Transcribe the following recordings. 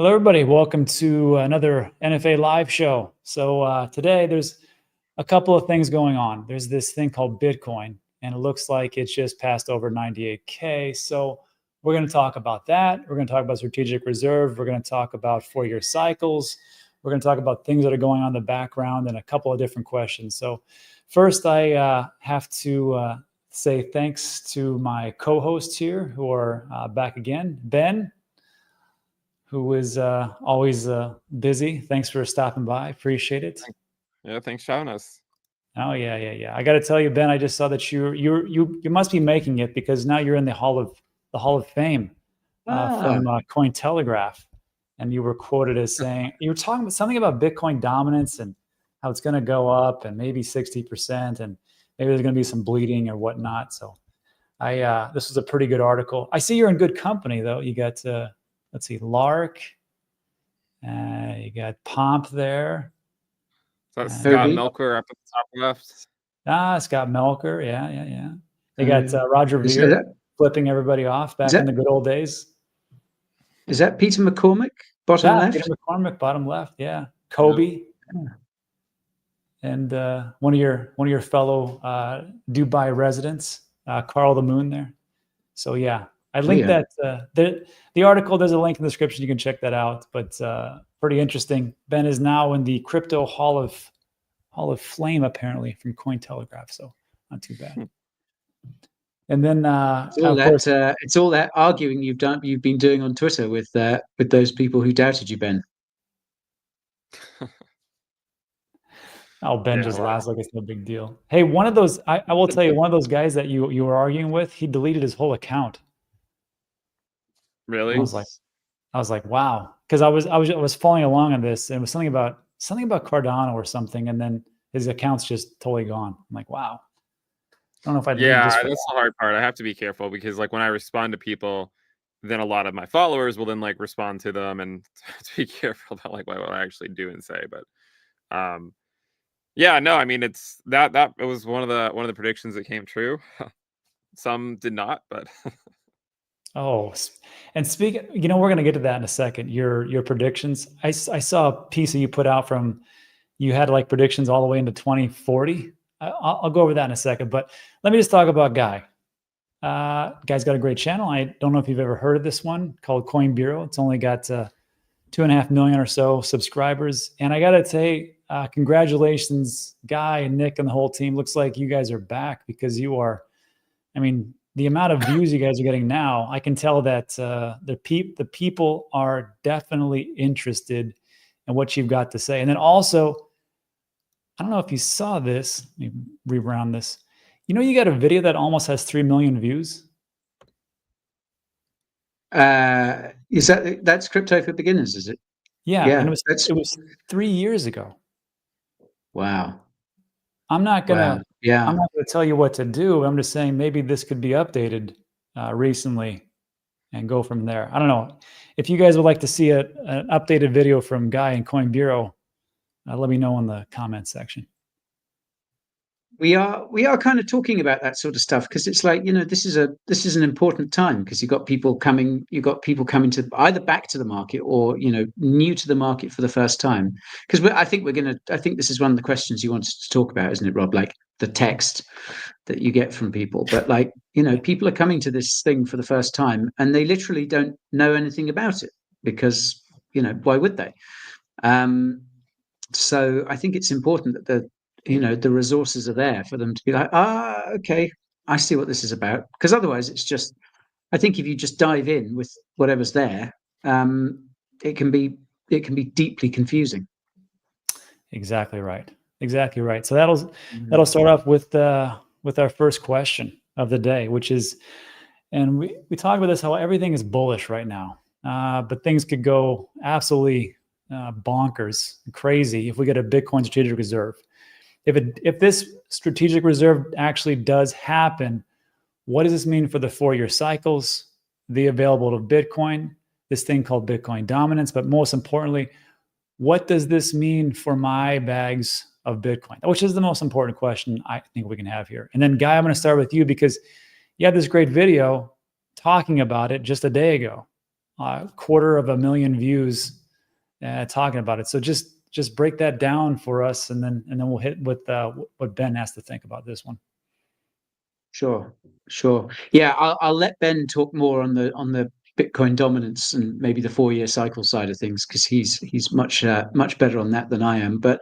Hello, everybody. Welcome to another NFA live show. So today there's a couple of things going on. There's this thing called Bitcoin, and it looks like it's just passed over 98K. So we're going to talk about that. We're going to talk about strategic reserve. We're going to talk about 4-year cycles. We're going to talk about things that are going on in the background and a couple of different questions. So first, I have to say thanks to my co-hosts here who are back again. Ben, who is always busy. Thanks for stopping by. Appreciate it. Yeah, thanks for having us. Oh yeah. I got to tell you, Ben, I just saw that you must be making it because now you're in the Hall of Fame from Cointelegraph, and you were quoted as saying you were talking about something about Bitcoin dominance and how it's going to go up and maybe 60%, and maybe there's going to be some bleeding or whatnot. So this was a pretty good article. I see you're in good company though. You got let's see, Lark. You got Pomp there. So that's Scott Melker up at the top left. Scott Melker. Yeah. They got Roger Ver flipping everybody off back in the good old days. Is that Peter McCormick, bottom left? Peter McCormick, bottom left. Yeah. Kobe. Yeah. And one of your fellow Dubai residents, Carl the Moon there. So yeah. I linked that the article. There's a link in the description. You can check that out. But pretty interesting. Ben is now in the crypto Hall of Flame, apparently, from Cointelegraph. So not too bad. And then it's all that arguing you've been doing on Twitter with those people who doubted you, Ben. Oh, Ben just laughs like it's no big deal. Hey, one of those I will tell you, one of those guys that you were arguing with, he deleted his whole account. Really? I was like, wow, because I was following along on this, and it was something about Cardano or something, and then his account's just totally gone. I'm like, wow. I don't know if I'd that's the hard part. I have to be careful because like when I respond to people, then a lot of my followers will then like respond to them, and to be careful about like what I actually do and say. But no, I mean it's that it was one of the predictions that came true. Some did not, but. Oh, and speaking, we're going to get to that in a second. Your predictions. I saw a piece that you put out from, you had like predictions all the way into 2040. I'll go over that in a second, but let me just talk about Guy. Guy's got a great channel. I don't know if you've ever heard of this one called Coin Bureau. It's only got 2.5 million or so subscribers. And I got to say, congratulations, Guy and Nick and the whole team. Looks like you guys are back because you are, the amount of views you guys are getting now, I can tell that the people are definitely interested in what you've got to say. And then also, I don't know if you saw this. Let me reround this. You got a video that almost has 3 million views. That's Crypto for Beginners, is it? Yeah. And it was 3 years ago. Wow. I'm not gonna tell you what to do. I'm just saying maybe this could be updated recently and go from there. I don't know. If you guys would like to see an updated video from Guy and Coin Bureau, let me know in the comment section. We are kind of talking about that sort of stuff because it's like, this is an important time because you've got people coming to either back to the market or, new to the market for the first time. Because I think this is one of the questions you wanted to talk about, isn't it, Rob? Like the text that you get from people. But like, people are coming to this thing for the first time and they literally don't know anything about it because, why would they? So I think it's important that the resources are there for them to be like, okay, I see what this is about. Because otherwise it's just, I think if you just dive in with whatever's there, it can be deeply confusing. Exactly right. So that'll start off with our first question of the day, which is, and we talk about this, how everything is bullish right now, but things could go absolutely bonkers, crazy if we get a Bitcoin strategic reserve. If this strategic reserve actually does happen, what does this mean for the 4-year cycles, the available to Bitcoin, this thing called Bitcoin dominance, but most importantly, what does this mean for my bags of Bitcoin? Which is the most important question I think we can have here. And then Guy, I'm going to start with you because you had this great video talking about it just a day ago 250,000 views talking about it. So just break that down for us, and then we'll hit with what Ben has to think about this one. Sure. Yeah, I'll let Ben talk more on the Bitcoin dominance and maybe the 4-year cycle side of things, because he's much better on that than I am. But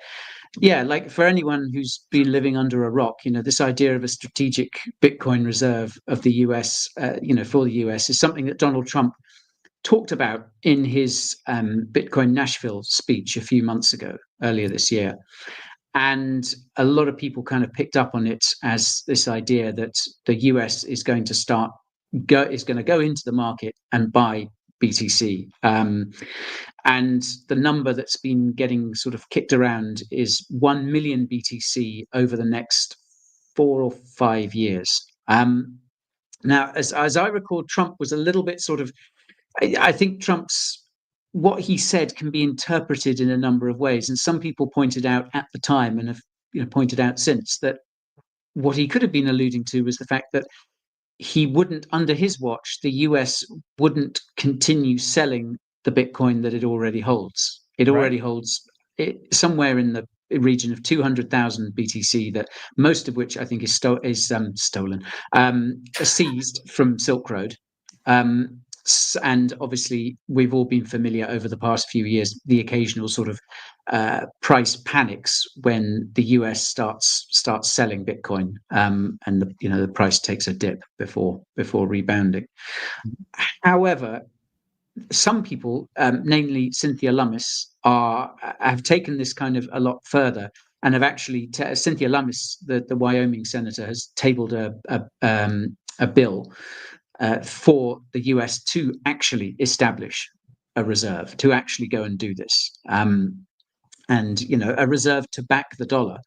yeah, like for anyone who's been living under a rock, this idea of a strategic Bitcoin reserve of the US, for the US, is something that Donald Trump talked about in his Bitcoin Nashville speech a few months ago, earlier this year. And a lot of people kind of picked up on it as this idea that the US is going to go into the market and buy BTC. And the number that's been getting sort of kicked around is 1 million BTC over the next 4 or 5 years. Now, as I recall, Trump was a little bit sort of, I think what he said can be interpreted in a number of ways. And some people pointed out at the time, and have pointed out since, that what he could have been alluding to was the fact that he wouldn't, under his watch, the US wouldn't continue selling the Bitcoin that it already holds. It already holds somewhere in the region of 200,000 BTC, that most of which I think is stolen, seized from Silk Road. And obviously, we've all been familiar over the past few years, the occasional sort of price panics when the US starts selling Bitcoin, and the price takes a dip before rebounding. However, some people, namely Cynthia Lummis, have taken this kind of a lot further, and have actually Cynthia Lummis, the Wyoming senator, has tabled a bill for the US to actually establish a reserve, to actually go and do this, and a reserve to back the dollar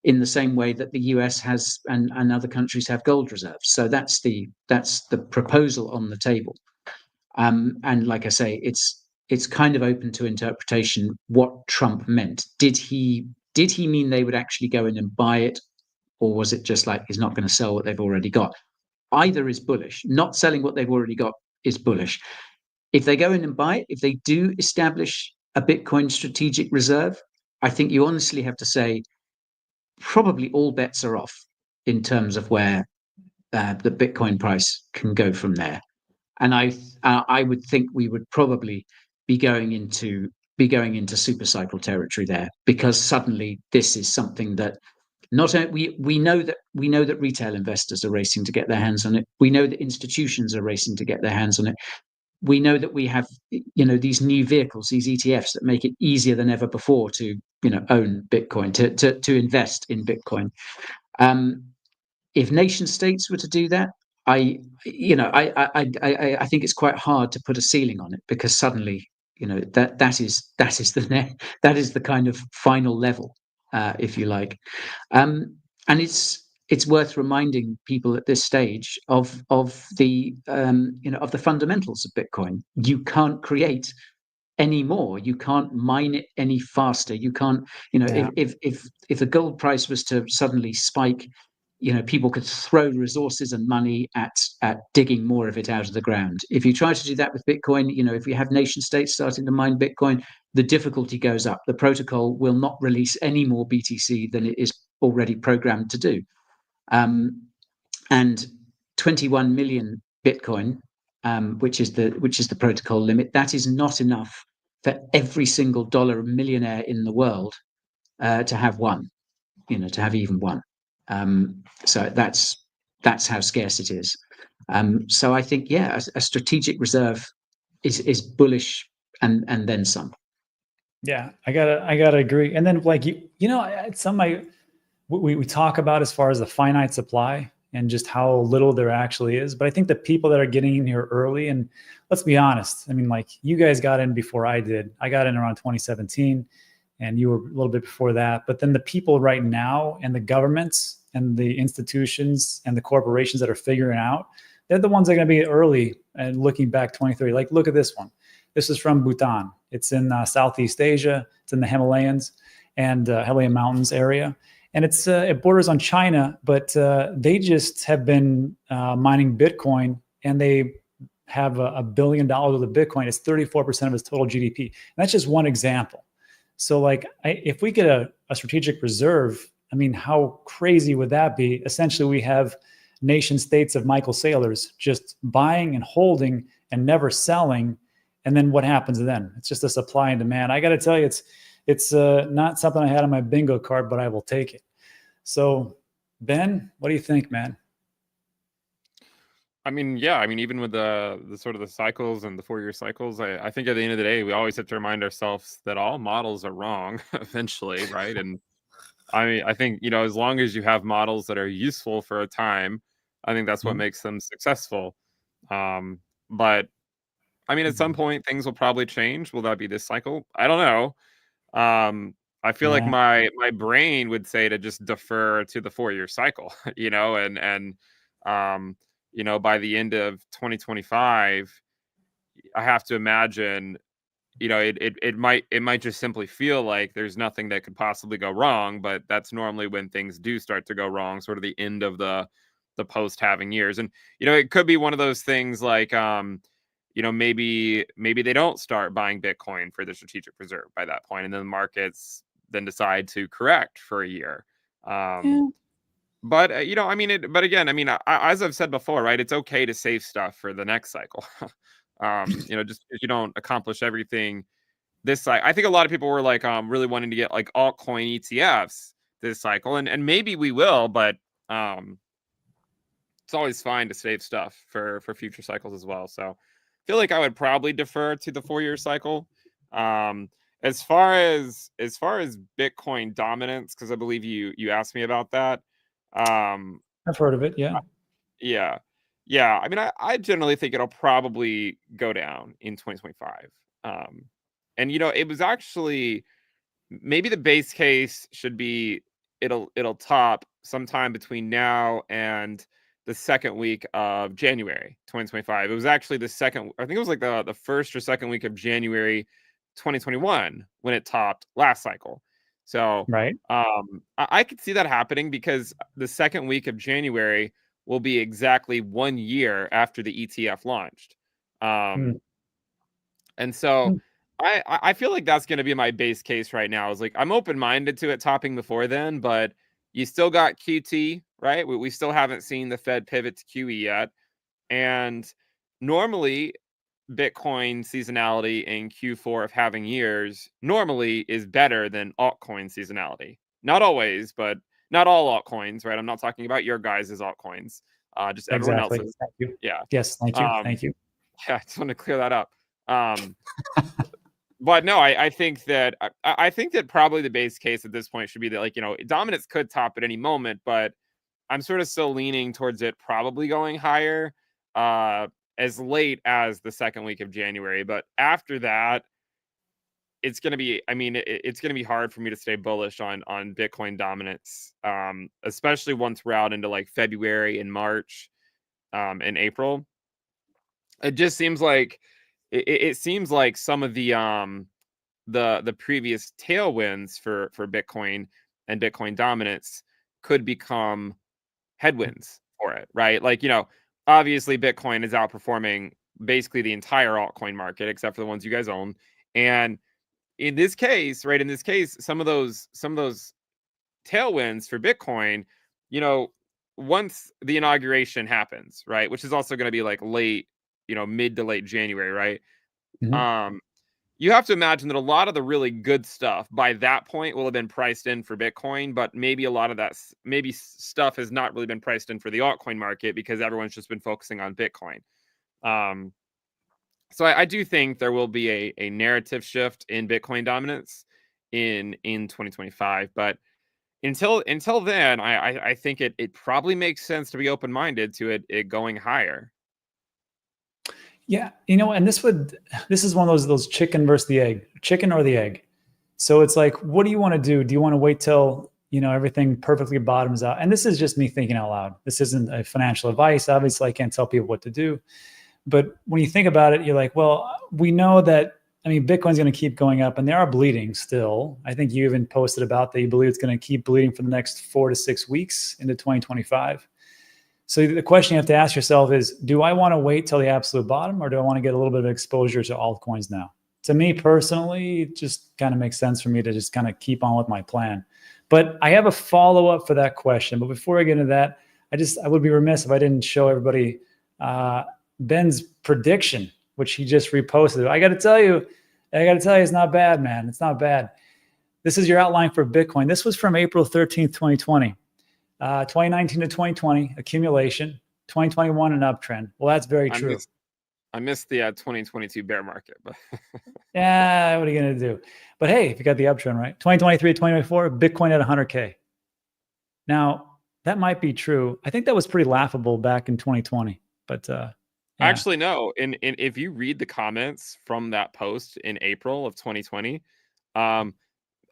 in the same way that the US has and other countries have gold reserves. So that's the proposal on the table. And like I say, it's kind of open to interpretation what Trump meant. Did he mean they would actually go in and buy it, or was it just like he's not going to sell what they've already got? Either is bullish. Not selling what they've already got is bullish. If they go in and buy it, if they do establish a Bitcoin strategic reserve, I think you honestly have to say probably all bets are off in terms of where the Bitcoin price can go from there. And I would think we would probably be going into super cycle territory there, because suddenly this is something that not only we know that retail investors are racing to get their hands on it. We know that institutions are racing to get their hands on it. We know that we have these new vehicles, these ETFs, that make it easier than ever before to own Bitcoin, to invest in Bitcoin. If nation states were to do that, I think it's quite hard to put a ceiling on it, because suddenly that is the kind of final level, if you like, and it's worth reminding people at this stage of the fundamentals of Bitcoin. You can't create any more. You can't mine it any faster. You can't, if the gold price was to suddenly spike, people could throw resources and money at digging more of it out of the ground. If you try to do that with Bitcoin, if we have nation states starting to mine Bitcoin, the difficulty goes up. The protocol will not release any more BTC than it is already programmed to do. And 21 million Bitcoin, which is the protocol limit, that is not enough for every single dollar millionaire in the world to have one, to have even one. So that's how scarce it is. So I think, a strategic reserve is bullish and then some. Yeah, I gotta agree. And then we talk about as far as the finite supply and just how little there actually is. But I think the people that are getting in here early, and let's be honest, I mean, like, you guys got in before I did. I got in around 2017, and you were a little bit before that. But then the people right now, and the governments and the institutions and the corporations that are figuring out, they're the ones that are going to be early and looking back 23. Like, look at this one. This is from Bhutan. It's in Southeast Asia. It's in the Himalayas and Himalayan mountains area. And it borders on China, but they just have been mining Bitcoin, and they have $1 billion worth of Bitcoin, it's 34% of his total GDP. And that's just one example. So like, if we get a strategic reserve, I mean, how crazy would that be? Essentially, we have nation states of Michael Saylors just buying and holding and never selling. And then what happens then? It's just a supply and demand. I got to tell you, it's not something I had on my bingo card, but I will take it. So Ben, what do you think, man? I mean, yeah, I mean, even with the sort of the cycles and the 4-year cycles, I think at the end of the day, we always have to remind ourselves that all models are wrong eventually, right? And I mean, I think, you know, as long as you have models that are useful for a time, I think that's what makes them successful. But I mean, at some point, things will probably change. Will that be this cycle? I don't know. I feel like my brain would say to just defer to the 4-year cycle, you know, and you know, by the end of 2025, I have to imagine, you know, it might just simply feel like there's nothing that could possibly go wrong, but that's normally when things do start to go wrong, sort of the end of the post halving years. And you know, it could be one of those things like you know, maybe they don't start buying Bitcoin for the strategic reserve by that point, and then the markets then decide to correct for a year. But you know, I mean, but again, I mean, as I've said before, right? It's okay to save stuff for the next cycle. You know, just because you don't accomplish everything this cycle. I think a lot of people were like really wanting to get like altcoin ETFs this cycle, and maybe we will, but it's always fine to save stuff for future cycles as well. So I feel like I would probably defer to the 4-year cycle. As far as Bitcoin dominance, because I believe you asked me about that. I've heard of it. Yeah. Yeah. I mean, I generally think it'll probably go down in 2025. And you know, it was actually maybe the base case should be it'll top sometime between now and the second week of January 2025. It was actually the second, I think it was like the first or second week of January 2021 when it topped last cycle. So right. I could see that happening because the second week of January will be exactly 1 year after the ETF launched. And so I feel like that's going to be my base case right now. Is like, I'm open-minded to it topping before then, but you still got QT, right? We still haven't seen the Fed pivot to QE yet. And normally Bitcoin seasonality in Q4 of halving years normally is better than altcoin seasonality. Not always, but not all altcoins, right? I'm not talking about your guys' altcoins, just everyone else's. Thank you. Yeah. Yes. Thank you. Thank you. Yeah, I just want to clear that up. But no, I think that probably the base case at this point should be that, like, you know, dominance could top at any moment, but I'm sort of still leaning towards it probably going higher as late as the second week of January. But after that, it's going to be, I mean, it's going to be hard for me to stay bullish on Bitcoin dominance, especially once we're out into like February and March and April. It just seems like it seems like some of the previous tailwinds for Bitcoin and Bitcoin dominance could become headwinds for it, right? Like, you know, obviously Bitcoin is outperforming basically the entire altcoin market except for the ones you guys own. And in this case, right, some of those tailwinds for Bitcoin, you know, once the inauguration happens, right, which is also going to be like late, you know, mid to late January, right? You have to imagine that a lot of the really good stuff by that point will have been priced in for Bitcoin, but maybe a lot of that stuff has not really been priced in for the altcoin market because everyone's just been focusing on Bitcoin. So I do think there will be a narrative shift in Bitcoin dominance in 2025, but until then, I think it probably makes sense to be open-minded to it going higher. Yeah, you know, and this is one of those chicken versus the egg, chicken or the egg. So it's like, what do you want to do? Do you want to wait till, you know, everything perfectly bottoms out? And this is just me thinking out loud. This isn't a financial advice. Obviously, I can't tell people what to do. But when you think about it, you're like, well, we know that, I mean, Bitcoin's going to keep going up and they are bleeding still. I think you even posted about that you believe it's going to keep bleeding for the next 4 to 6 weeks into 2025. So the question you have to ask yourself is, do I want to wait till the absolute bottom, or do I want to get a little bit of exposure to altcoins now? To me personally, it just kind of makes sense for me to just kind of keep on with my plan. But I have a follow-up for that question. But before I get into that, I would be remiss if I didn't show everybody Ben's prediction, which he just reposted. I got to tell you, it's not bad, man. It's not bad. This is your outline for Bitcoin. This was from April 13th, 2020. 2019 to 2020, accumulation. 2021, an uptrend. Well, that's very true. I missed the 2022 bear market, but yeah, what are you going to do? But hey, if you got the uptrend, right? 2023 to 2024, Bitcoin at 100K. Now, that might be true. I think that was pretty laughable back in 2020. But yeah. Actually, no. And if you read the comments from that post in April of 2020,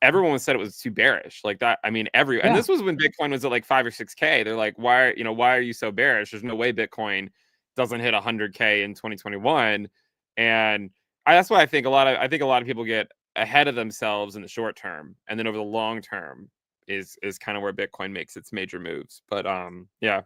everyone said it was too bearish. Like that. I mean, and this was when Bitcoin was at like 5 or 6K. They're like, why are you so bearish? There's no way Bitcoin doesn't hit 100K in 2021. And that's why I think a lot of people get ahead of themselves in the short term, and then over the long term is kind of where Bitcoin makes its major moves. But yeah.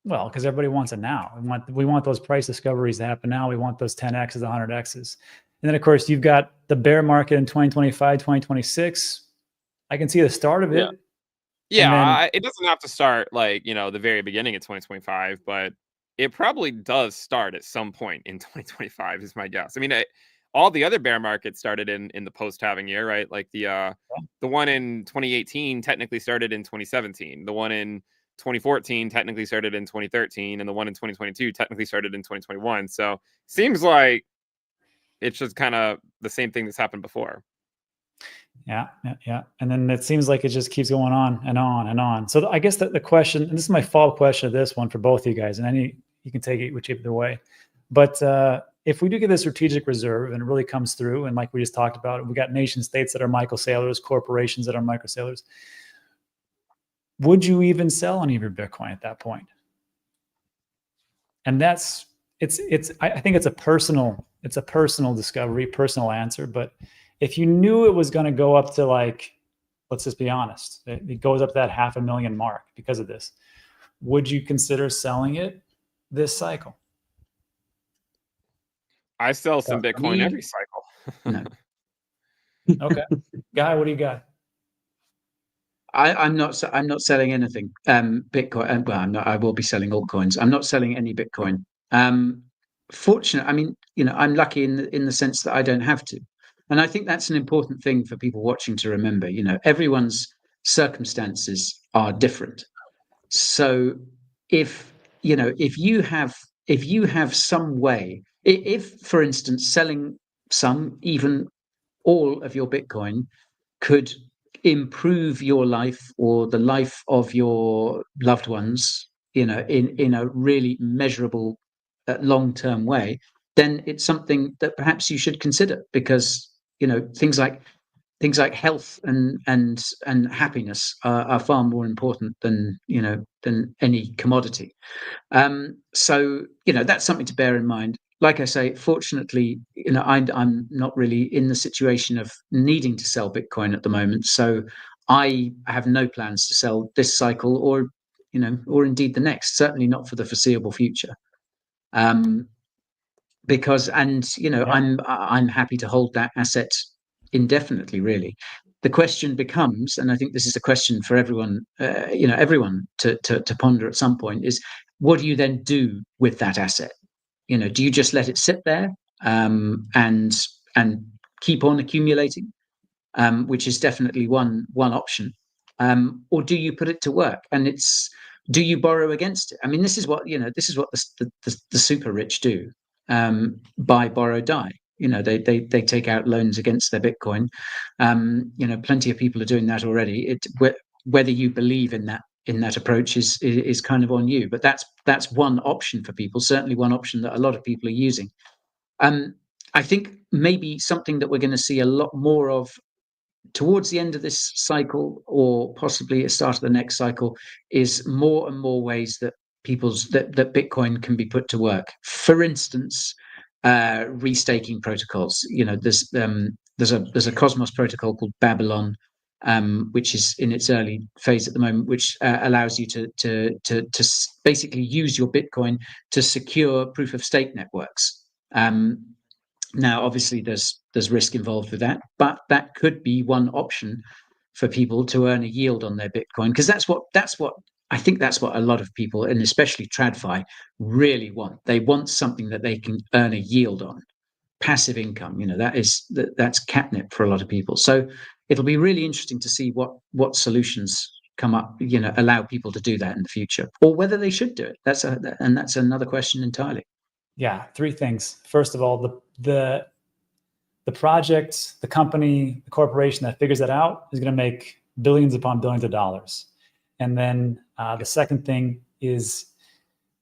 Well, because everybody wants it now. We want those price discoveries to happen now. We want those 10Xs, 100Xs. And then, of course, you've got the bear market in 2025, 2026. I can see the start of it. Yeah, it doesn't have to start like, the very beginning of 2025, but it probably does start at some point in 2025 is my guess. I mean, all the other bear markets started in the post-halving year, right? Like the one in 2018 technically started in 2017. The one in 2014 technically started in 2013, and the one in 2022 technically started in 2021. So seems like it's just kind of the same thing that's happened before. Yeah. And then it seems like it just keeps going on and on and on. So I guess the question, and this is my follow-up question of this one for both of you guys, and you can take it whichever way. But if we do get this strategic reserve and it really comes through, and like we just talked about, we got nation states that are micro sailors, corporations that are micro sailors, would you even sell any of your Bitcoin at that point? And I think it's a personal discovery, personal answer. But if you knew it was going to go up to, like, let's just be honest, it goes up to that 500,000 mark because of this, would you consider selling it this cycle? I sell some Bitcoin every cycle. No. Okay. Guy, what do you got? I'm not selling anything. Bitcoin. Well, I will be selling altcoins. I'm not selling any Bitcoin. Fortunate. I mean, I'm lucky in the sense that I don't have to, and I think that's an important thing for people watching to remember. Everyone's circumstances are different. So if you have some way, if for instance selling some, even all of your Bitcoin could improve your life or the life of your loved ones, in a really measurable, long-term way, then it's something that perhaps you should consider, because things like health and happiness are far more important than any commodity. So that's something to bear in mind. Like I say, fortunately, I'm not really in the situation of needing to sell Bitcoin at the moment, so I have no plans to sell this cycle, or indeed the next. Certainly not for the foreseeable future. Because I'm happy to hold that asset indefinitely. Really, the question becomes, and I think this is a question for everyone, everyone to ponder at some point, is what do you then do with that asset? Do you just let it sit there and keep on accumulating, which is definitely one option, or do you put it to work? And do you borrow against it? I mean, this is what the super rich do. Buy, borrow, die. They take out loans against their Bitcoin. Plenty of people are doing that already. Whether you believe in that approach is kind of on you, but that's one option for people. Certainly one option that a lot of people are using. I think maybe something that we're going to see a lot more of towards the end of this cycle, or possibly at the start of the next cycle, is more and more ways that that Bitcoin can be put to work. For instance, restaking protocols. There's a Cosmos protocol called Babylon, which is in its early phase at the moment, which allows you to basically use your Bitcoin to secure proof of stake networks. Now, obviously, there's risk involved with that, but that could be one option for people to earn a yield on their Bitcoin, because that's what I think that's what a lot of people, and especially TradFi, really want. They want something that they can earn a yield on, passive income. That's catnip for a lot of people. So it'll be really interesting to see what solutions come up, allow people to do that in the future, or whether they should do it. That's another question entirely. Yeah, three things. First of all, the project, the company, the corporation that figures that out is going to make billions upon billions of dollars. And then the second thing is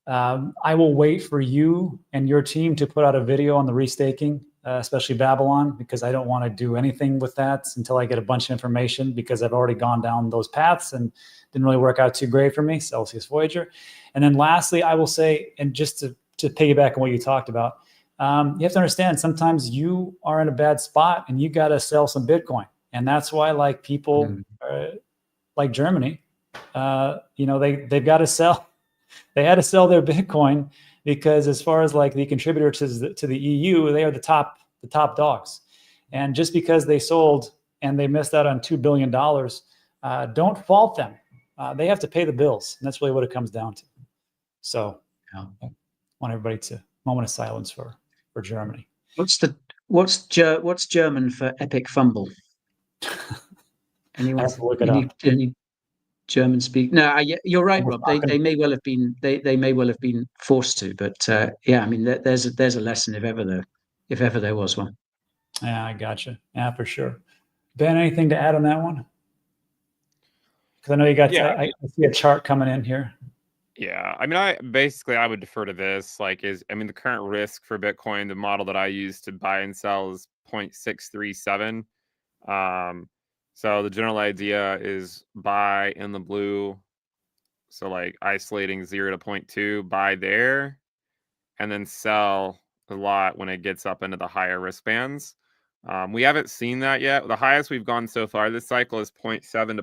I will wait for you and your team to put out a video on the restaking, especially Babylon, because I don't want to do anything with that until I get a bunch of information, because I've already gone down those paths and didn't really work out too great for me, Celsius Voyager. And then lastly, I will say, and just to piggyback on what you talked about, you have to understand, sometimes you are in a bad spot and you got to sell some Bitcoin. And that's why, like, people like Germany, they've got to sell. They had to sell their Bitcoin because, as far as like the contributor to the EU, they are the top dogs. And just because they sold and they missed out on $2 billion, don't fault them. They have to pay the bills. And that's really what it comes down to. So I want everybody to moment of silence for Germany. What's German for epic fumble? Anyone? I have to look it up. Any German speak? No, you're right, Rob. They may well have been forced to, but yeah, I mean, there's a lesson if ever there was one. Yeah, I gotcha. Yeah, for sure. Ben, anything to add on that one? Because I know you got. Yeah, I see a chart coming in here. Yeah, I mean, I would defer to this. The current risk for Bitcoin, the model that I use to buy and sell is 0.637. So the general idea is buy in the blue. So like isolating 0 to 0.2, buy there, and then sell a lot when it gets up into the higher risk bands. We haven't seen that yet. The highest we've gone so far this cycle is 0.7 to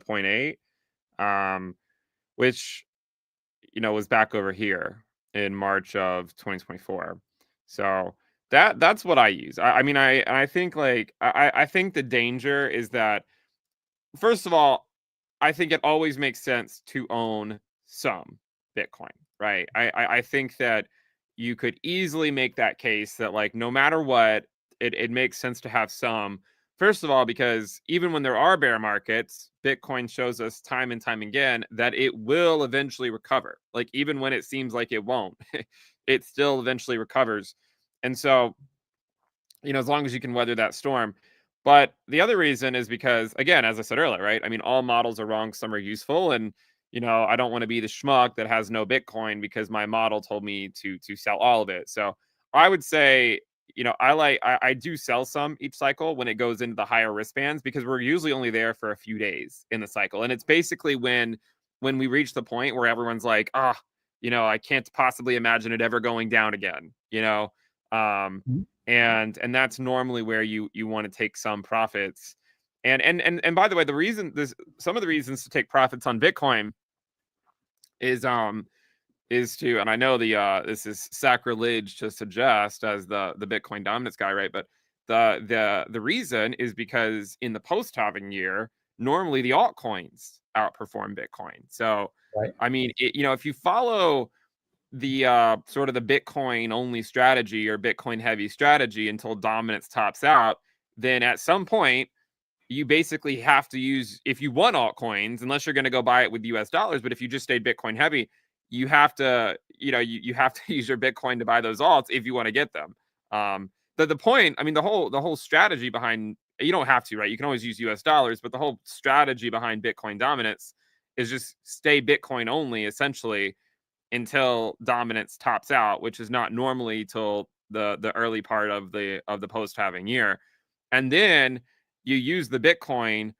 0.8, which was back over here in March of 2024. So that's what I use. I think I think the danger is that, first of all, I think it always makes sense to own some Bitcoin, right? I think that you could easily make that case that, like, no matter what, it makes sense to have some. First of all, because even when there are bear markets, Bitcoin shows us time and time again that it will eventually recover. Like, even when it seems like it won't, it still eventually recovers. And so, as long as you can weather that storm. But the other reason is because, again, as I said earlier, right? I mean, all models are wrong, some are useful. And, I don't want to be the schmuck that has no Bitcoin because my model told me to sell all of it. So I would say, I do sell some each cycle when it goes into the higher risk bands, because we're usually only there for a few days in the cycle. And it's basically when we reach the point where everyone's like, I can't possibly imagine it ever going down again, and that's normally where you want to take some profits. And by the way, some of the reasons to take profits on Bitcoin is to, and I know this is sacrilege to suggest as the Bitcoin dominance guy, right? But the reason is because in the post-halving year, normally the altcoins outperform Bitcoin. So right. I mean, if you follow the sort of the Bitcoin only strategy or Bitcoin heavy strategy until dominance tops out, then at some point you basically have to use, if you want altcoins, unless you're going to go buy it with US dollars, but if you just stayed Bitcoin heavy, you have to, you have to use your Bitcoin to buy those alts if you want to get them. The point, I mean, the whole strategy behind, you don't have to, right? You can always use US dollars, but the whole strategy behind Bitcoin dominance is just stay Bitcoin only, essentially, until dominance tops out, which is not normally till the early part of the post-halving year. And then you use the Bitcoin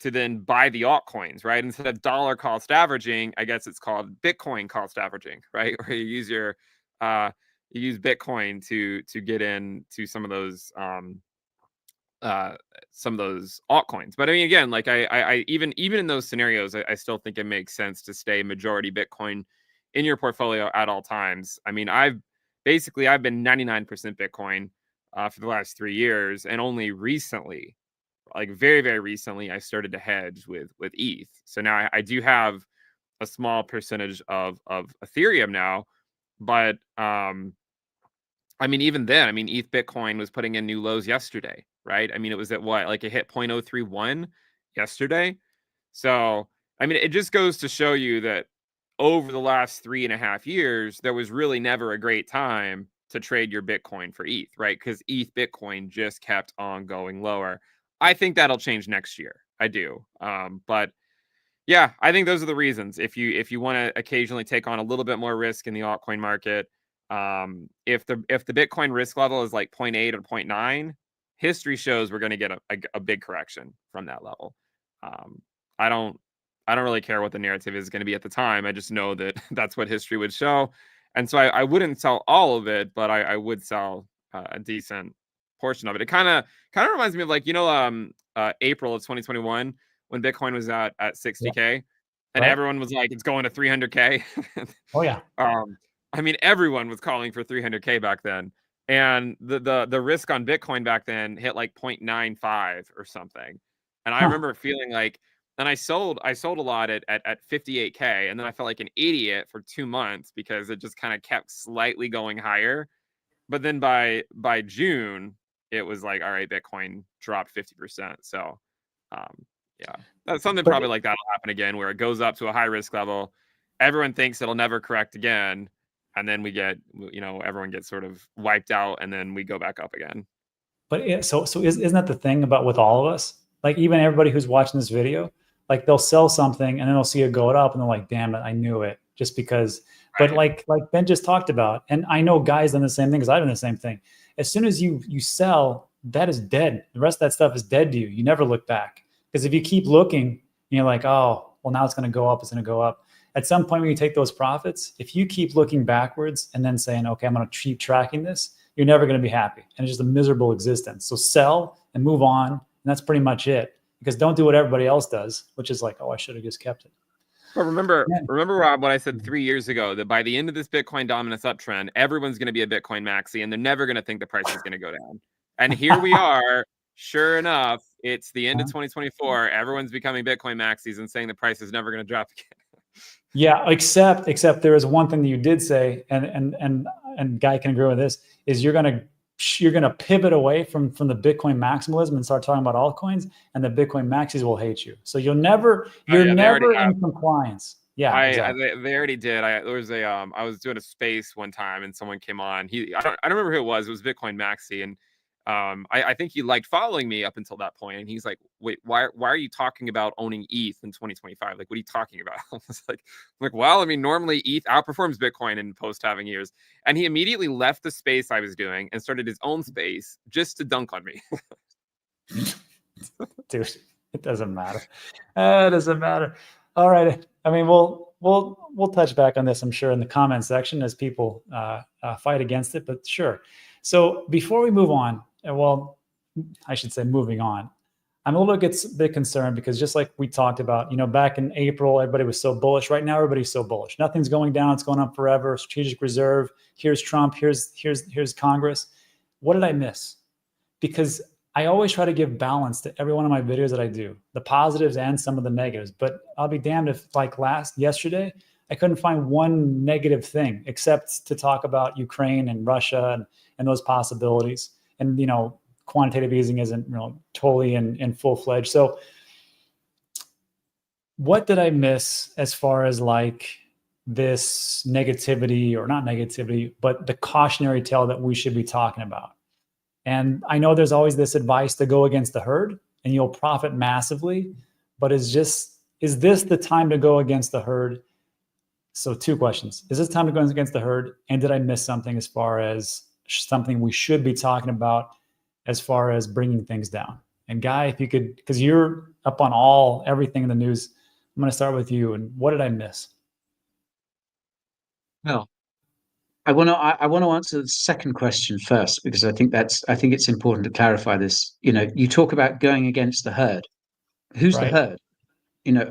to then buy the altcoins, right? Instead of dollar cost averaging, I guess it's called Bitcoin cost averaging, right? Where you use you use Bitcoin to get into some of those some of those altcoins. But I mean, again, like I even in those scenarios, I still think it makes sense to stay majority Bitcoin in your portfolio at all times. I mean, I've been 99% Bitcoin for the last 3 years, and only recently, like very, very recently, I started to hedge with ETH. So now I do have a small percentage of Ethereum now, but I mean, even then, I mean, ETH Bitcoin was putting in new lows yesterday, right? I mean, it was at what, like it hit 0.031 yesterday. So, I mean, it just goes to show you that over the last 3.5 years, there was really never a great time to trade your Bitcoin for ETH, right? Because ETH Bitcoin just kept on going lower. I think that'll change next year. I do. But yeah, I think those are the reasons. If you want to occasionally take on a little bit more risk in the altcoin market, if the Bitcoin risk level is like 0.8 or 0.9, history shows we're going to get a big correction from that level. I don't really care what the narrative is going to be at the time. I just know that that's what history would show. And so I wouldn't sell all of it, but I would sell a decent portion of it. It kind of reminds me of, like, April of 2021 when Bitcoin was at 60K, and Right. everyone was like, it's going to 300K. Oh yeah. I mean, everyone was calling for 300K back then. And the risk on Bitcoin back then hit like 0.95 or something. And I remember feeling like, and I sold a lot at 58K, and then I felt like an idiot for 2 months because it just kind of kept slightly going higher. But then by June, it was like, all right, Bitcoin dropped 50%. So yeah, that's something But probably like that'll happen again, where it goes up to a high risk level. Everyone thinks it'll never correct again, and then we get, everyone gets sort of wiped out, and then we go back up again. so isn't that the thing about with all of us? Like, even everybody who's watching this video, like they'll sell something and then they'll see it go up and they're like, damn it, I knew it, just because. But like Ben just talked about, and I know guys done the same thing because I've done the same thing. As soon as you sell, that is dead. The rest of that stuff is dead to you. You never look back. Because if you keep looking, you're like, oh, well, now it's going to go up. It's going to go up. At some point when you take those profits, if you keep looking backwards and then saying, okay, I'm going to keep tracking this, you're never going to be happy. And it's just a miserable existence. So sell and move on. And that's pretty much it. Because don't do what everybody else does, which is like, oh, I should have just kept it. But remember, Rob, what I said 3 years ago, that by the end of this Bitcoin dominance uptrend, everyone's going to be a Bitcoin maxi, and they're never going to think the price is going to go down. And here we are. Sure enough, it's the end of 2024. Everyone's becoming Bitcoin maxis and saying the price is never going to drop again. Yeah, except there is one thing that you did say, and Guy can agree with this, is you're gonna pivot away from the Bitcoin maximalism and start talking about altcoins, and the Bitcoin maxis will hate you. So you're never in compliance. Yeah, exactly. They already did. I was doing a space one time and someone came on. I don't remember who it was. It was Bitcoin maxi, and I think he liked following me up until that point, and he's like, wait, why are you talking about owning ETH in 2025? Like, what are you talking about? I was like, well, I mean, normally ETH outperforms Bitcoin in post-halving years. And he immediately left the space I was doing and started his own space just to dunk on me. Dude, it doesn't matter. It doesn't matter. All right. I mean, we'll touch back on this, I'm sure, in the comment section as people fight against it, but sure. So before we move on, well, I should say moving on, I'm a little bit concerned because, just like we talked about, back in April, everybody was so bullish. Right now, everybody's so bullish. Nothing's going down. It's going up forever. Strategic reserve. Here's Trump. Here's Congress. What did I miss? Because I always try to give balance to every one of my videos that I do, the positives and some of the negatives. But I'll be damned if, like yesterday, I couldn't find one negative thing except to talk about Ukraine and Russia and those possibilities. And, quantitative easing isn't totally in full-fledged. So what did I miss as far as like this negativity, or not negativity, but the cautionary tale that we should be talking about? And I know there's always this advice to go against the herd and you'll profit massively, but is this the time to go against the herd? So 2 questions. Is this time to go against the herd? And did I miss something as far as something we should be talking about as far as bringing things down? And Guy, if you could, because you're up on everything in the news, I'm going to start with you. And what did I miss? Well, I want to answer the second question first, because I think it's important to clarify this. You talk about going against the herd. Who's the Right. herd?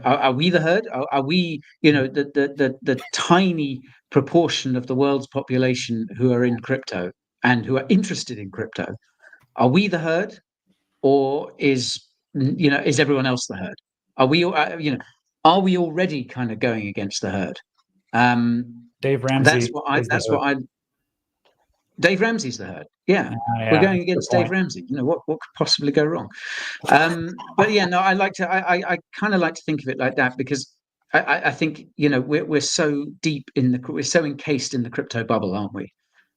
Are we the herd? Are we, the tiny proportion of the world's population who are in crypto and who are interested in crypto? Are we the herd, or is everyone else the herd? Are we, are we already kind of going against the herd? Dave That's Ramsey what I. is the That's herd. what I. Dave Ramsey's the herd. Yeah, Yeah, we're going that's a good against Dave point. Ramsey. What could possibly go wrong? But yeah, no, I kind of like to think of it like that, because I think we're so deep we're so encased in the crypto bubble, aren't we?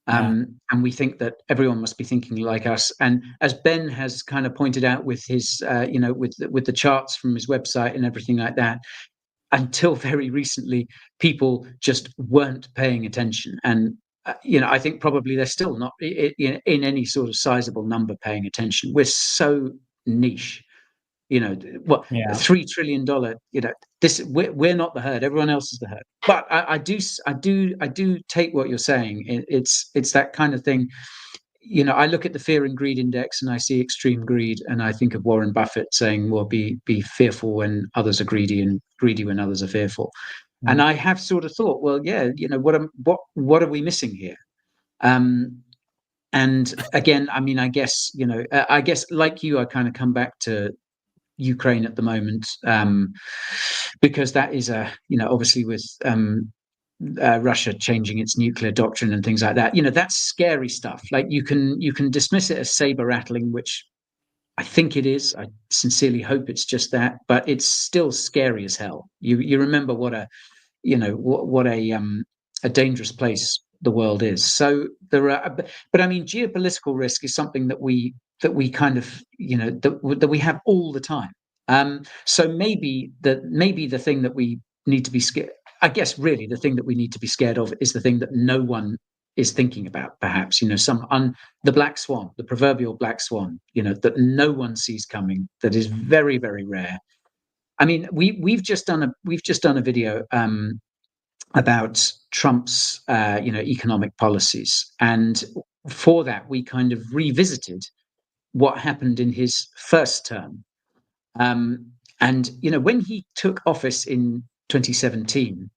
Yeah. And we think that everyone must be thinking like us. And as Ben has kind of pointed out with his, with the charts from his website and everything like that, until very recently, people just weren't paying attention. And I think probably they're still not in any sort of sizable number paying attention. We're so niche. What, Yeah. $3 trillion, we're not the herd, everyone else is the herd. But I do take what you're saying. It's that kind of thing. I look at the fear and greed index and I see extreme greed, and I think of Warren Buffett saying, well, be fearful when others are greedy, and greedy when others are fearful. And I have sort of thought, well, yeah, what are we missing here? And again, I mean, I guess like you, I kind of come back to Ukraine at the moment, because that is obviously with Russia changing its nuclear doctrine and things like that. That's scary stuff. Like you can dismiss it as saber rattling, which I think it is. I sincerely hope it's just that, but it's still scary as hell. You remember what a dangerous place the world is. So there are, but I mean, geopolitical risk is something that we kind of that we have all the time. So maybe the thing that we need to be scared, I guess, really the thing that we need to be scared of is the thing that no one is thinking about. Perhaps the black swan, the proverbial black swan, that no one sees coming, that is very, very rare. I mean, we've just done a video about Trump's economic policies, and for that we kind of revisited what happened in his first term. And when he took office in 2017,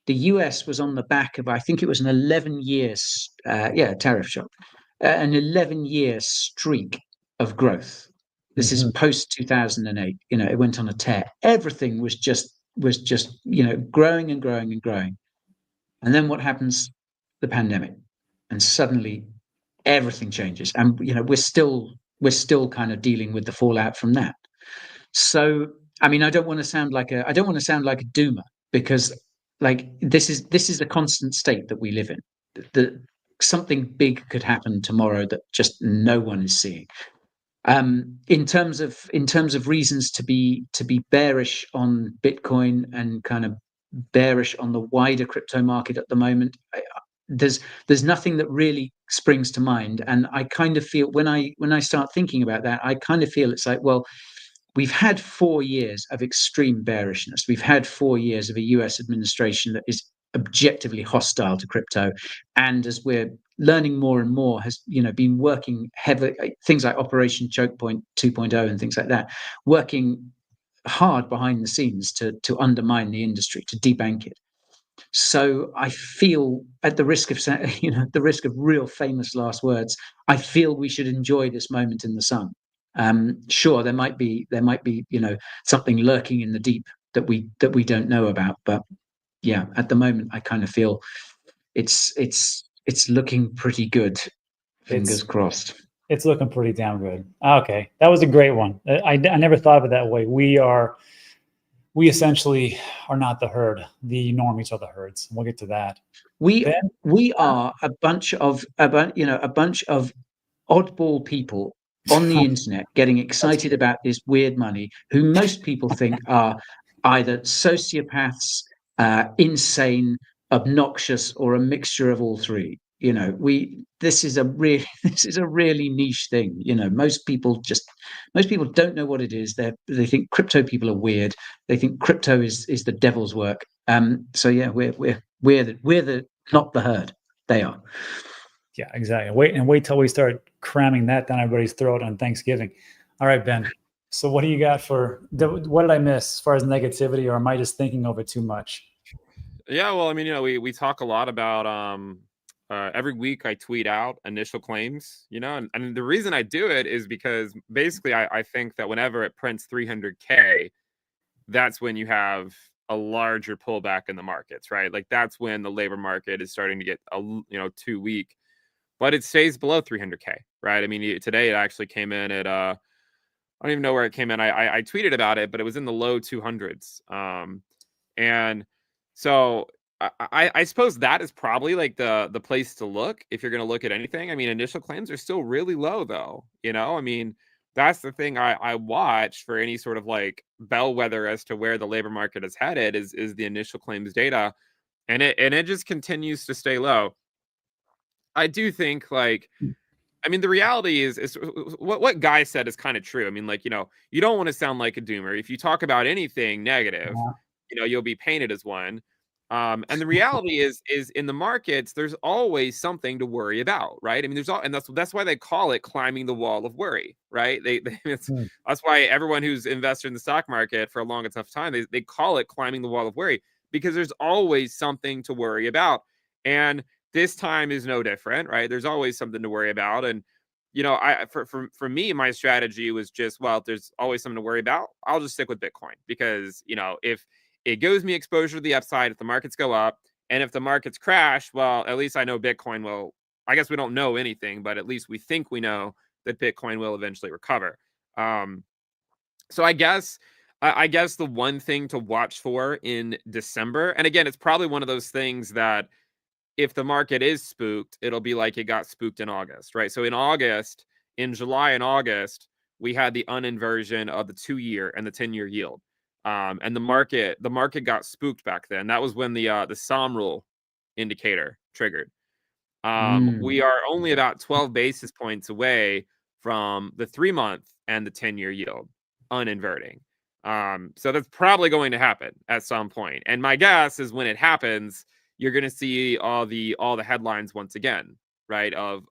the US was on the back of, I think it was an 11-year tariff shock, an 11-year streak of growth. This is post 2008. It went on a tear. Everything was just growing and growing and growing. And then what happens? The pandemic, and suddenly everything changes. And we're still kind of dealing with the fallout from that. So I mean, I don't want to sound like a doomer, because like this is a constant state that we live in. That something big could happen tomorrow that just no one is seeing. In terms of reasons to be bearish on Bitcoin and kind of bearish on the wider crypto market at the moment, there's nothing that really springs to mind. And I kind of feel, when I start thinking about that, I kind of feel it's like, well, we've had 4 years of extreme bearishness. We've had 4 years of a US administration that is objectively hostile to crypto, and as we're learning more and more, has been working heavily, things like Operation Choke Point 2.0 and things like that, working hard behind the scenes to undermine the industry, to debank it. So I feel, at the risk of the risk of real famous last words, I feel we should enjoy this moment in the sun. Sure, there might be something lurking in the deep that we don't know about, but yeah, at the moment I kind of feel it's looking pretty good. Fingers crossed. It's looking pretty damn good. Okay, that was a great one. I never thought of it that way. We essentially are not the herd. The normies are the herds. We'll get to that. We are a bunch of oddball people on the internet getting excited about this weird money, who most people think are either sociopaths, insane, obnoxious, or a mixture of all three. This is a really niche thing. Most people don't know what it is. They think crypto people are weird. They think crypto is the devil's work. So yeah, we're the not the herd. They are. Yeah, exactly. Wait till we start cramming that down everybody's throat on Thanksgiving. All right, Ben. So what do you got for what did I miss as far as negativity, or am I just thinking of it too much? Yeah, well, I mean, we talk a lot about every week I tweet out initial claims, and the reason I do it is because basically I think that whenever it prints 300K, that's when you have a larger pullback in the markets, right? Like that's when the labor market is starting to get too weak, but it stays below 300K, right? I mean, today it actually came in at I don't even know where it came in. I tweeted about it, but it was in the low 200s. And so I suppose that is probably like the place to look if you're going to look at anything. I mean, initial claims are still really low, though. I mean, that's the thing I watch for any sort of like bellwether as to where the labor market is headed is the initial claims data, and it just continues to stay low. I do think I mean, the reality is what Guy said is kind of true. I mean, like, you don't want to sound like a doomer. If you talk about anything negative, you'll be painted as one. And the reality is in the markets, there's always something to worry about, right? I mean, and that's why they call it climbing the wall of worry, right? That's why everyone who's invested in the stock market for a long enough time, they call it climbing the wall of worry, because there's always something to worry about. And this time is no different, right? There's always something to worry about. And, for me, my strategy was just, well, if there's always something to worry about, I'll just stick with Bitcoin, because, if it gives me exposure to the upside, if the markets go up, and if the markets crash, well, at least I know Bitcoin will, I guess we don't know anything, but at least we think we know that Bitcoin will eventually recover. So I guess the one thing to watch for in December, and again, it's probably one of those things that if the market is spooked, it'll be like it got spooked in August, right? So in July and August, we had the uninversion of the 2-year and the 10-year yield. And the market got spooked back then. That was when the SOM rule indicator triggered. We are only about 12 basis points away from the 3-month and the 10-year yield uninverting. So that's probably going to happen at some point. And my guess is when it happens, you're going to see all the headlines once again, right? Of,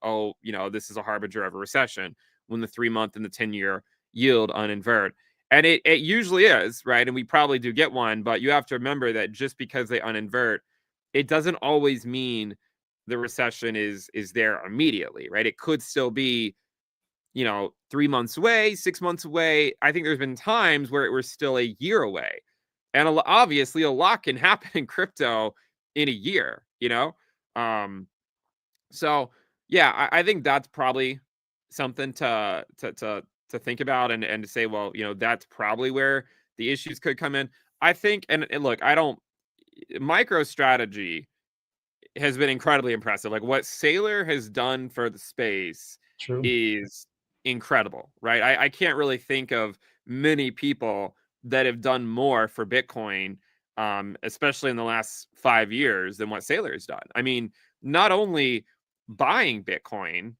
this is a harbinger of a recession when the 3-month and the 10-year yield uninvert. And it usually is, right? And we probably do get one, but you have to remember that just because they uninvert, it doesn't always mean the recession is there immediately, right? It could still be, 3 months away, 6 months away. I think there's been times where it was still a year away. And obviously a lot can happen in crypto in a year, so yeah, I think that's probably something to think about, and to say, well, that's probably where the issues could come in. I think, and look, MicroStrategy has been incredibly impressive. Like what Saylor has done for the space True. is incredible, right? I can't really think of many people that have done more for Bitcoin, especially in the last 5 years, than what Saylor has done. I mean, not only buying Bitcoin,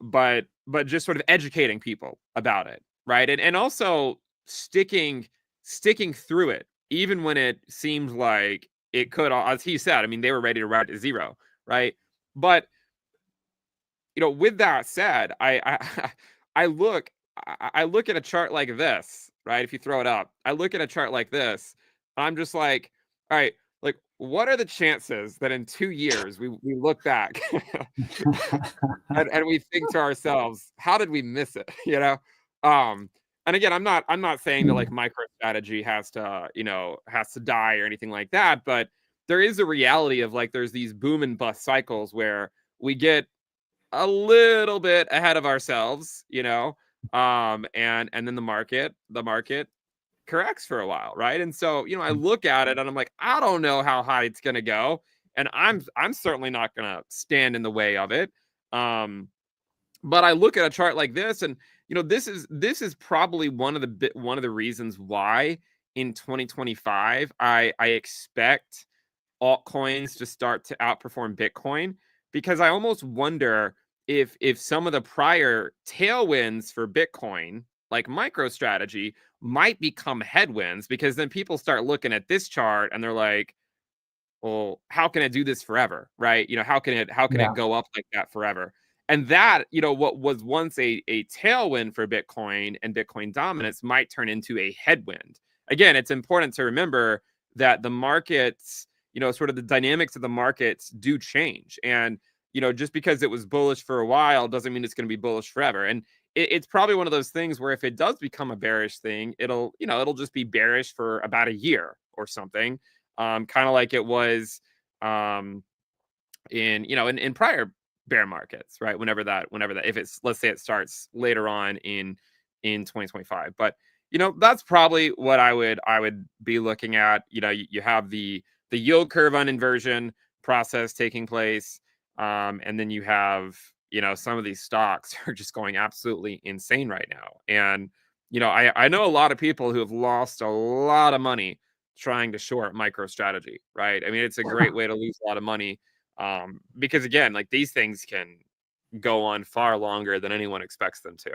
but just sort of educating people about it, right? And also sticking through it, even when it seems like it could, as he said, I mean, they were ready to ride to zero, right? But with that said, I look at a chart like this, right? If you throw it up, I look at a chart like this, I'm just like, all right, like, what are the chances that in 2 years we look back and we think to ourselves, how did we miss it? And again, I'm not saying that like MicroStrategy has to die or anything like that, but there is a reality of like there's these boom and bust cycles where we get a little bit ahead of ourselves, and then the market corrects for a while, right? And so, I look at it and I'm like, I don't know how high it's gonna go, and I'm certainly not gonna stand in the way of it. But I look at a chart like this, and this is probably one of the reasons why in 2025 I expect altcoins to start to outperform Bitcoin, because I almost wonder if some of the prior tailwinds for Bitcoin, like MicroStrategy, might become headwinds, because then people start looking at this chart and they're like, well, how can it do this forever, right? You know, how can Yeah. it go up like that forever? And that, you know, what was once a tailwind for Bitcoin and Bitcoin dominance might turn into a headwind. Again, it's important to remember that the markets, you know, sort of the dynamics of the markets do change. And, you know, just because it was bullish for a while doesn't mean it's going to be bullish forever. And it's probably one of those things where if it does become a bearish thing, it'll, you know, it'll just be bearish for about a year or something. Kind of like it was in, you know, in prior bear markets, right? Whenever that, if it's, let's say it starts later on in 2025. But, you know, that's probably what I would be looking at. You know, you have the yield curve uninversion process taking place. And then you have, you know, some of these stocks are just going absolutely insane right now. And, you know, I know a lot of people who have lost a lot of money trying to short MicroStrategy, right? I mean, it's a great way to lose a lot of money. Because again, like these things can go on far longer than anyone expects them to.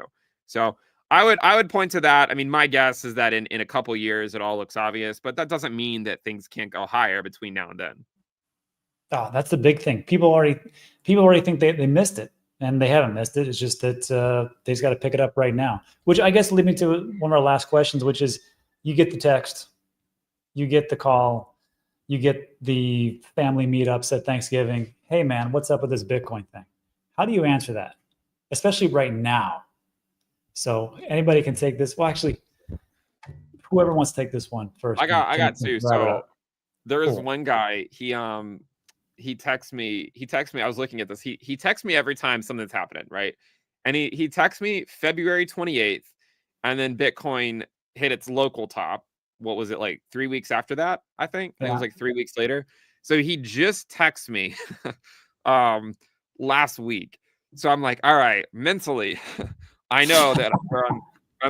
So I would point to that. I mean, my guess is that in a couple years it all looks obvious, but that doesn't mean that things can't go higher between now and then. Oh, that's the big thing. People already think they missed it, and they haven't missed it. It's just that they just got to pick it up right now. Which I guess leads me to one of our last questions, which is: you get the text, you get the call, you get the family meetups at Thanksgiving. Hey, man, what's up with this Bitcoin thing? How do you answer that, especially right now? So anybody can take this. Well, actually, whoever wants to take this one first. I got two. So there is Cool. one guy. He texts me. I was looking at this. He texts me every time something's happening, right? And he texts me February 28th, and then Bitcoin hit its local top. What was it, like 3 weeks after that? I think it was like 3 weeks later. So he just texts me last week. So I'm like, all right, mentally, I know that I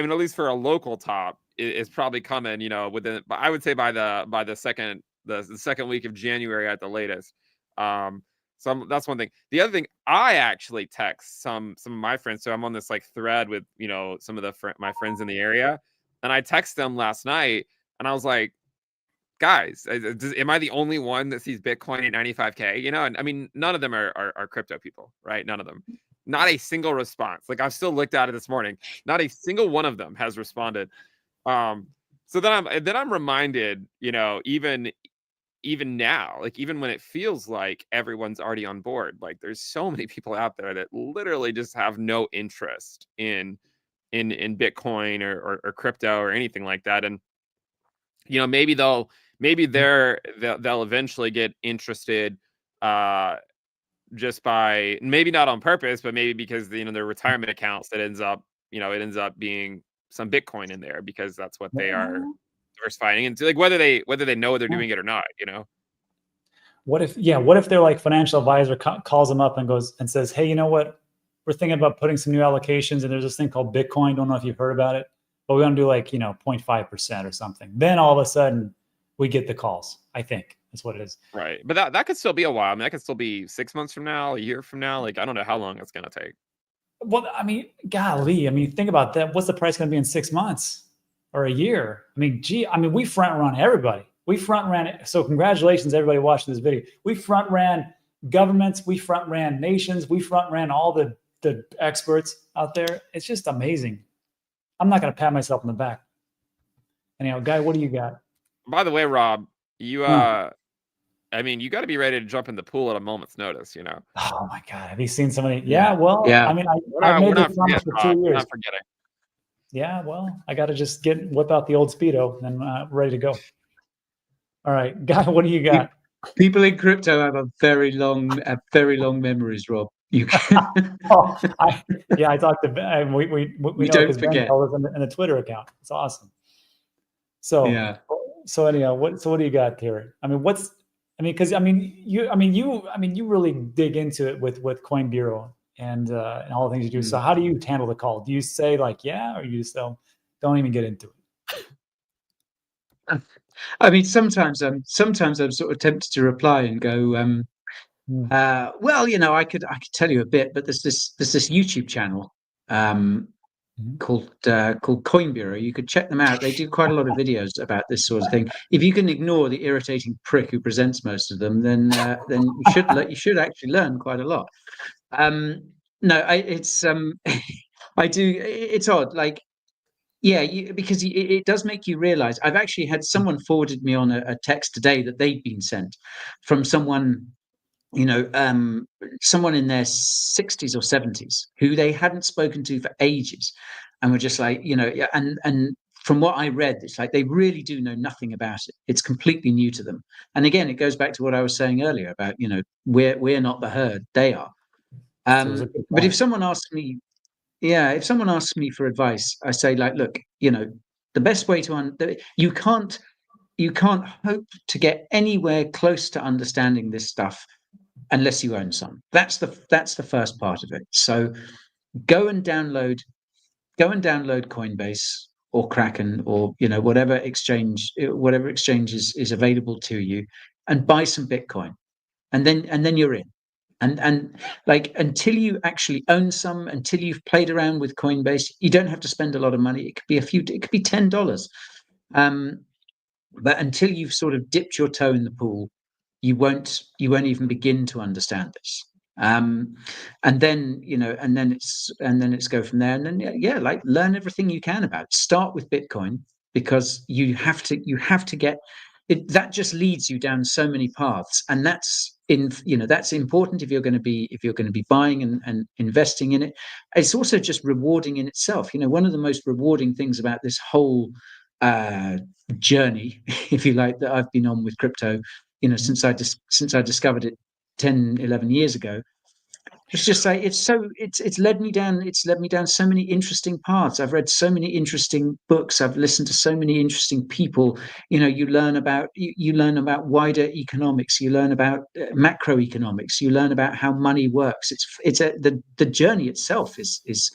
mean, at least for a local top, it's probably coming, you know, within, I would say by the second week of January at the latest. So that's one thing. The other thing, I actually text some of my friends. So I'm on this like thread with, you know, some of my friends in the area, and I text them last night, and I was like, guys, am I the only one that sees Bitcoin at 95K? You know, and I mean, none of them are crypto people, right? None of them. Not a single response. Like I've still looked at it this morning. Not a single one of them has responded. So then I'm reminded, you know, even now, like even when it feels like everyone's already on board, like there's so many people out there that literally just have no interest in Bitcoin or crypto or anything like that. And you know, maybe they'll eventually get interested just by, maybe not on purpose, but maybe because, you know, their retirement accounts, that ends up being some Bitcoin in there because that's what they are diversifying into, like whether they know they're doing it or not, you know. What if their like financial advisor calls them up and goes and says, hey, you know what, we're thinking about putting some new allocations, and there's this thing called Bitcoin, don't know if you've heard about it, but we're going to do like, you know, 0.5% or something. Then all of a sudden we get the calls. I think that's what it is. Right. But that could still be a while. I mean, that could still be 6 months from now, a year from now. Like, I don't know how long it's going to take. Well, I mean, golly, I mean, think about that. What's the price going to be in 6 months or a year? I mean, gee, I mean, we front run everybody. We front ran it. So congratulations, everybody watching this video. We front ran governments. We front ran nations. We front ran all the experts out there. It's just amazing. I'm not going to pat myself on the back. Anyhow, Guy, what do you got? By the way, Rob, you I mean, you got to be ready to jump in the pool at a moment's notice, you know. Oh my God, have you seen somebody? Yeah, well, yeah. I mean, I made this promise for 2 years. Not forgetting. Yeah, well, I got to just whip out the old Speedo and ready to go. All right, Guy, what do you got? People in crypto have very long memories, Rob. You can... I talked to we know don't forget in the Twitter account. It's awesome. So anyhow, what do you got here? I mean, because you really dig into it with Coin Bureau and all the things you do. So how do you handle the call? Do you say like, yeah, or you just don't even get into it? I mean, sometimes I'm sort of tempted to reply and go, well, you know, I could tell you a bit, but there's this YouTube channel called Coin Bureau. You could check them out. They do quite a lot of videos about this sort of thing. If you can ignore the irritating prick who presents most of them, then you should actually learn quite a lot. No, it's I do. It's odd, like. Yeah, because it does make you realize. I've actually had someone forwarded me on a text today that they'd been sent from someone, someone in their 60s or 70s who they hadn't spoken to for ages, and were just like, yeah, and from what I read, it's like they really do know nothing about it. It's completely new to them. And again, it goes back to what I was saying earlier about, we're not the herd, they are. So it was a good But if point. someone asks me, yeah, if someone asks me for advice, I say, like, look, the best way to you can't hope to get anywhere close to understanding this stuff unless you own some. That's the first part of it. So go and download Coinbase or Kraken or whatever exchange is available to you, and buy some Bitcoin, and then you're in. And like, until you actually own some, until you've played around with Coinbase, you don't have to spend a lot of money. It could be it could be $10. But until you've sort of dipped your toe in the pool, you won't even begin to understand this. And then it's go from there. And then like, learn everything you can about it. Start with Bitcoin, because you have to get it. That just leads you down so many paths, and that's important if you're going to be buying and investing in it. It's also just rewarding in itself. One of the most rewarding things about this whole journey, if you like, that I've been on with crypto, since I discovered it 10-11 years ago. It's just like, it's led me down so many interesting paths. I've read so many interesting books. I've listened to so many interesting people. You learn about wider economics. You learn about macroeconomics. You learn about how money works. The journey itself is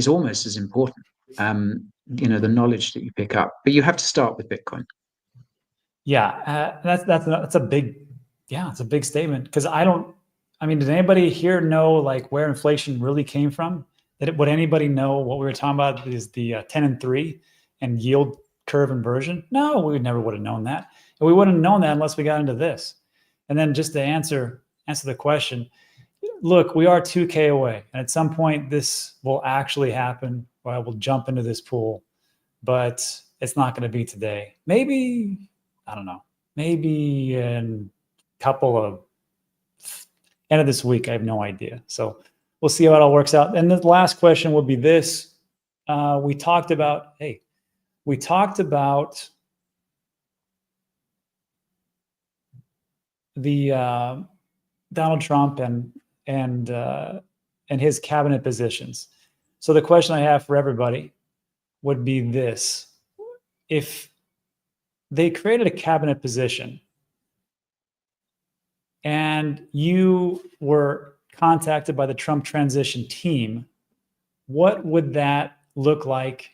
almost as important. The knowledge that you pick up, but you have to start with Bitcoin. Yeah, that's a big, it's a big statement, because did anybody here know like where inflation really came from? Would anybody know what we were talking about is the 10 and 3 and yield curve inversion? No, we never would have known that. And we wouldn't have known that unless we got into this. And then just to answer the question, look, we are 2K away. And at some point this will actually happen, where I will jump into this pool, but it's not going to be today. Maybe, I don't know, maybe in a couple of end of this week. I have no idea. So we'll see how it all works out. And the last question would be this. We talked about the Donald Trump and his cabinet positions. So the question I have for everybody would be this: if they created a cabinet position and you were contacted by the Trump transition team, what would that look like?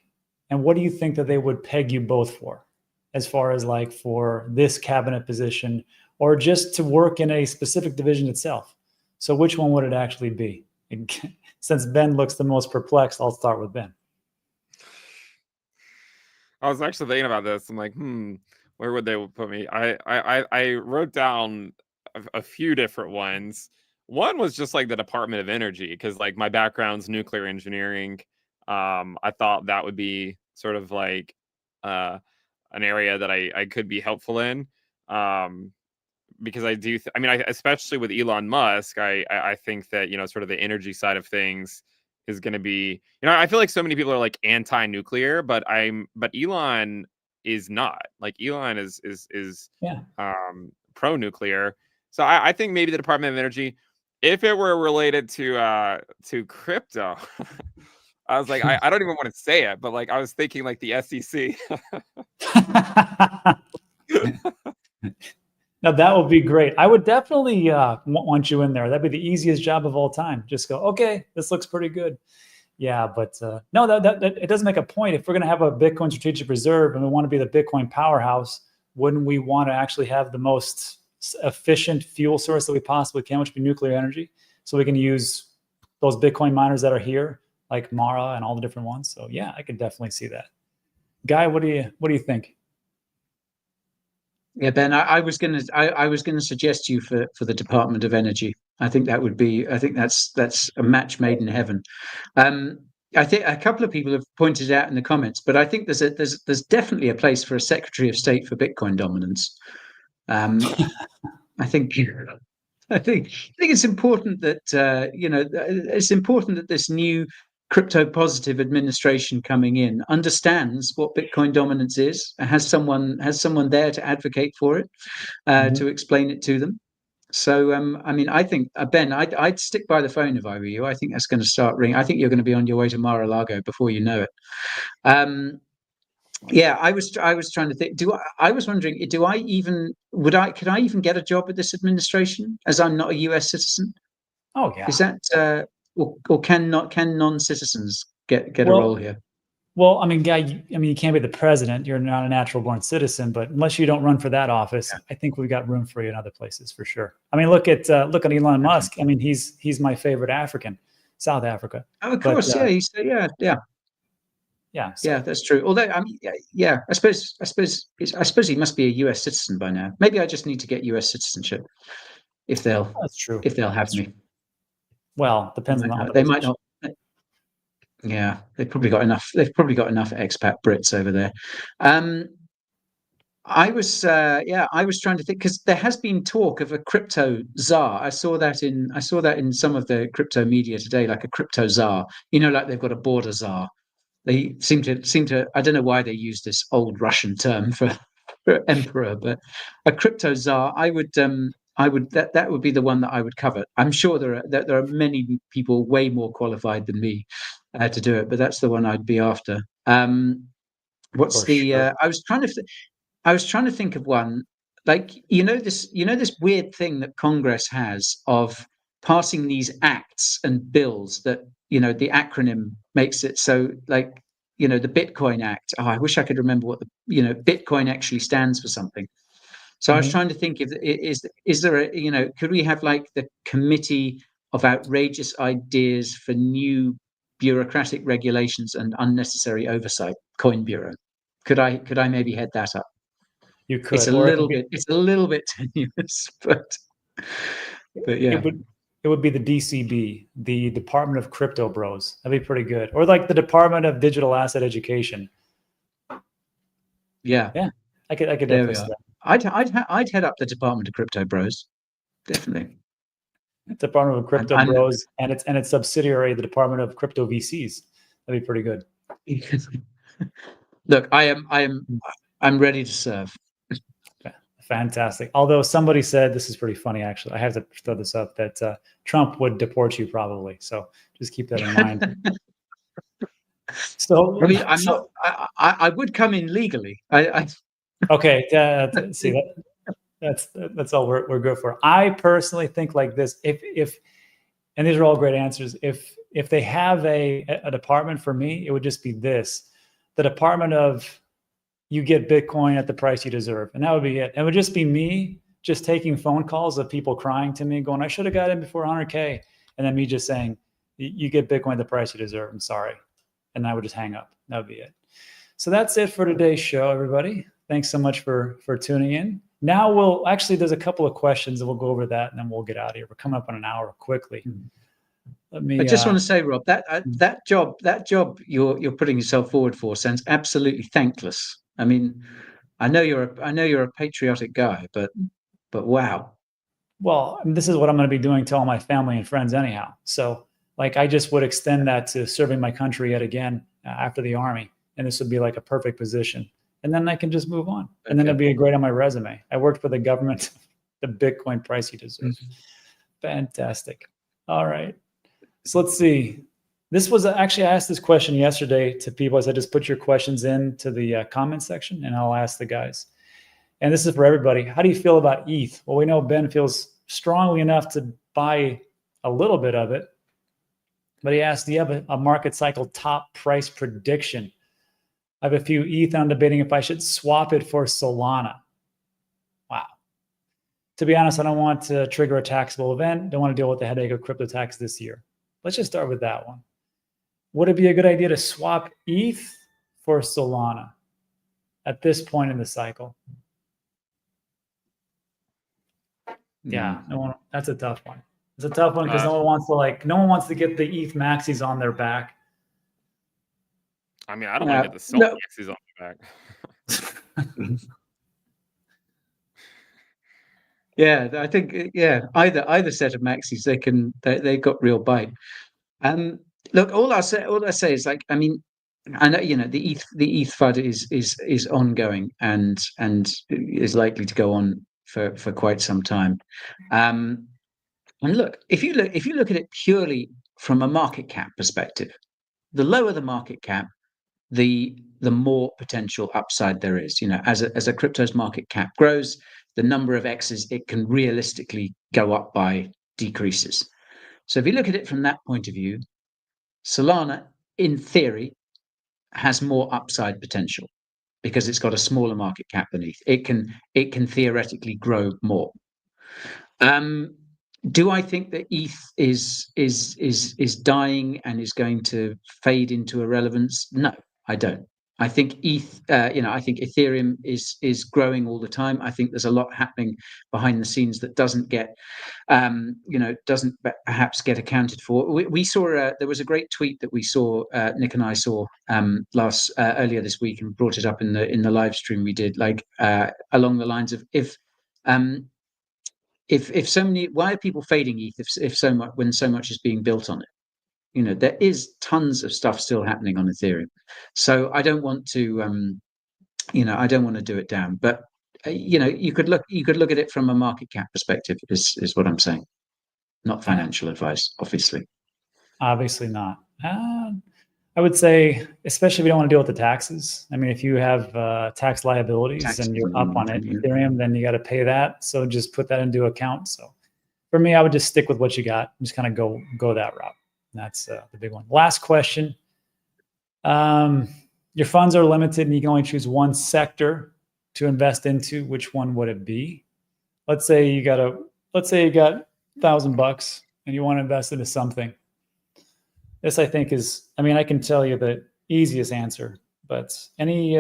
And what do you think that they would peg you both for, as far as like for this cabinet position, or just to work in a specific division itself? So which one would it actually be? Since Ben looks the most perplexed, I'll start with Ben. I was actually thinking about this. I'm like, where would they put me? I wrote down a few different ones. One was just like the Department of Energy, because like my background's nuclear engineering. I thought that would be sort of like an area that I could be helpful in, because I do. Especially with Elon Musk, I think that sort of the energy side of things is going to be. I feel like so many people are like anti-nuclear, but Elon is not. Like Elon is pro-nuclear. So I think maybe the Department of Energy, if it were related to crypto, I was like, I don't even want to say it, but like I was thinking like the SEC. Now that would be great. I would definitely want you in there. That'd be the easiest job of all time. Just go, okay, this looks pretty good. Yeah, but no, that it doesn't make a point. If we're going to have a Bitcoin strategic reserve and we want to be the Bitcoin powerhouse, wouldn't we want to actually have the most efficient fuel source that we possibly can, which would be nuclear energy, so we can use those Bitcoin miners that are here like Mara and all the different ones. So yeah, I could definitely see that. Guy, what do you think? Yeah, Ben, I was gonna suggest you for the Department of Energy. I think that's a match made in heaven. I think a couple of people have pointed out in the comments, but I think there's definitely a place for a Secretary of State for Bitcoin dominance. I think I think it's important that it's important that this new crypto positive administration coming in understands what Bitcoin dominance is, has someone there to advocate for it, to explain it to them. So I mean, I think Ben, I'd stick by the phone if I were you. I think that's going to start ringing. I think you're going to be on your way to Mar-a-Lago before you know it. Yeah, I was trying to think. I was wondering, could I even get a job with this administration as I'm not a US citizen? Oh yeah. Is that or can non-citizens get a role here? Well, I mean, Guy, you can't be the president. You're not a natural born citizen, but unless you don't run for that office, I think we've got room for you in other places for sure. I mean, look at Elon Musk. I mean, he's my favorite African, South Africa. Oh, of course, yeah. Yeah, yeah, that's true. Although, I mean, yeah, I suppose he must be a US citizen by now. Maybe I just need to get US citizenship if they'll that's true. If they'll have me. Well, depends on they might not. Yeah, they've probably got enough expat Brits over there. I was trying to think, because there has been talk of a crypto czar. I saw that in some of the crypto media today, like a crypto czar. Like they've got a border czar. They seem to. I don't know why they use this old Russian term for emperor, but a crypto czar. I would that would be the one that I would cover. I'm sure there are many people way more qualified than me to do it, but that's the one I'd be after. What's the? Sure. I was trying to think of one, like this weird thing that Congress has of passing these acts and bills that the acronym makes it so, like, the Bitcoin Act. Oh, I wish I could remember what the Bitcoin actually stands for something. So I was trying to think, if is there a could we have like the Committee of Outrageous Ideas for New Bureaucratic Regulations and Unnecessary Oversight, Coin Bureau? Could I maybe head that up? You could. It's a little bit tenuous, but yeah. It would be the DCB, the Department of Crypto Bros. That'd be pretty good. Or like the Department of Digital Asset Education. Yeah. I could definitely see that. I'd head up the Department of Crypto Bros. Definitely. Department of Crypto Bros, and its subsidiary, the Department of Crypto VCs. That'd be pretty good. Look, I'm ready to serve. Fantastic. Although somebody said, this is pretty funny, actually, I have to throw this up, that Trump would deport you probably. So just keep that in mind. So I mean, I would come in legally. Okay. See, that's all we're good for. I personally think like this. If and these are all great answers. If they have a department for me, it would just be this: the Department of, you get Bitcoin at the price you deserve. And that would be it. It would just be me just taking phone calls of people crying to me going, I should have got in before 100K. And then me just saying, you get Bitcoin at the price you deserve. I'm sorry. And I would just hang up. That would be it. So that's it for today's show, everybody. Thanks so much for tuning in. Now there's a couple of questions and we'll go over that and then we'll get out of here. We're coming up on an hour quickly. I just want to say, Rob, that job you're putting yourself forward for sounds absolutely thankless. I mean, I know you're a patriotic guy, but wow. Well, this is what I'm going to be doing to all my family and friends anyhow. So like, I just would extend that to serving my country yet again after the Army. And this would be like a perfect position. And then I can just move on. And then it'd be great on my resume. I worked for the government, the Bitcoin price you deserve. Fantastic. All right. So let's see. This was actually, I asked this question yesterday to people. I said, just put your questions into the comment section and I'll ask the guys. And this is for everybody. How do you feel about ETH? Well, we know Ben feels strongly enough to buy a little bit of it. But he asked, do you have a market cycle top price prediction? I have a few ETH. I'm debating if I should swap it for Solana. Wow. To be honest, I don't want to trigger a taxable event. Don't want to deal with the headache of crypto tax this year. Let's just start with that one. would it be a good idea to swap ETH for Solana at this point in the cycle? Yeah, no one, that's a tough one. It's a tough one because no one wants to get the ETH maxis on their back. I mean, I don't want to get the Sol maxis on the back. Yeah, I think either set of maxis they got real bite. Look, all I say is, like, I mean, I know, you know, the ETH FUD is ongoing and is likely to go on for quite some time. And look, if you look at it purely from a market cap perspective, the lower the market cap, the more potential upside there is. You know, as a crypto's market cap grows, the number of X's it can realistically go up by decreases. So if you look at it from that point of view, Solana, in theory, has more upside potential because it's got a smaller market cap beneath. It can theoretically grow more. Do I think that ETH is dying and is going to fade into irrelevance? No, I don't. I think I think Ethereum is growing all the time. I think there's a lot happening behind the scenes that doesn't get, doesn't perhaps get accounted for. We saw there was a great tweet that we saw, Nick and I saw earlier this week, and brought it up in the live stream we did, like along the lines of if so many, why are people fading ETH if so much, when so much is being built on it? You know, there is tons of stuff still happening on Ethereum. So I don't want to, I don't want to do it down. But you could look at it from a market cap perspective. Is what I'm saying, not financial advice, obviously. Obviously not. I would say, especially if you don't want to deal with the taxes. I mean, if you have tax liabilities and you're up on it, Ethereum, then you got to pay that. So just put that into account. So for me, I would just stick with what you got. Just kind of go that route. That's the big one. Last question. Your funds are limited and you can only choose one sector to invest into. Which one would it be? Let's say you got $1,000 and you want to invest into something. This, I think, is, I mean, I can tell you the easiest answer, but any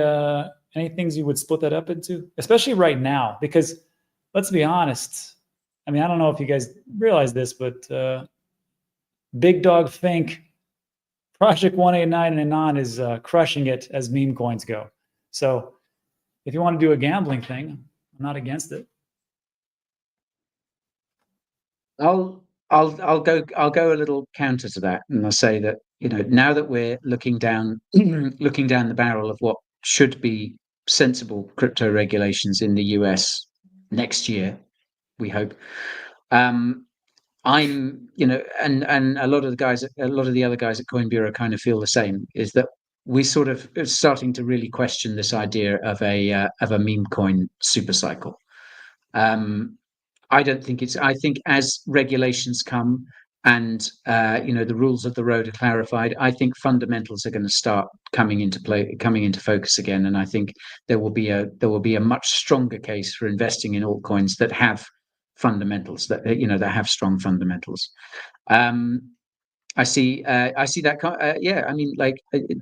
things you would split that up into, especially right now, because let's be honest. I mean, I don't know if you guys realize this, but Big Dog Think, Project 189 and Anon is crushing it as meme coins go. So if you want to do a gambling thing, I'm not against it. I'll go a little counter to that, and I'll say that, now that we're looking down the barrel of what should be sensible crypto regulations in the US next year, we hope. I'm, and a lot of the other guys at Coin Bureau kind of feel the same, is that we sort of are starting to really question this idea of a meme coin super cycle. I think as regulations come and the rules of the road are clarified, I think fundamentals are going to start coming into focus again, and I think there will be a much stronger case for investing in altcoins that have fundamentals, that have strong fundamentals. I see that. Yeah, I mean, like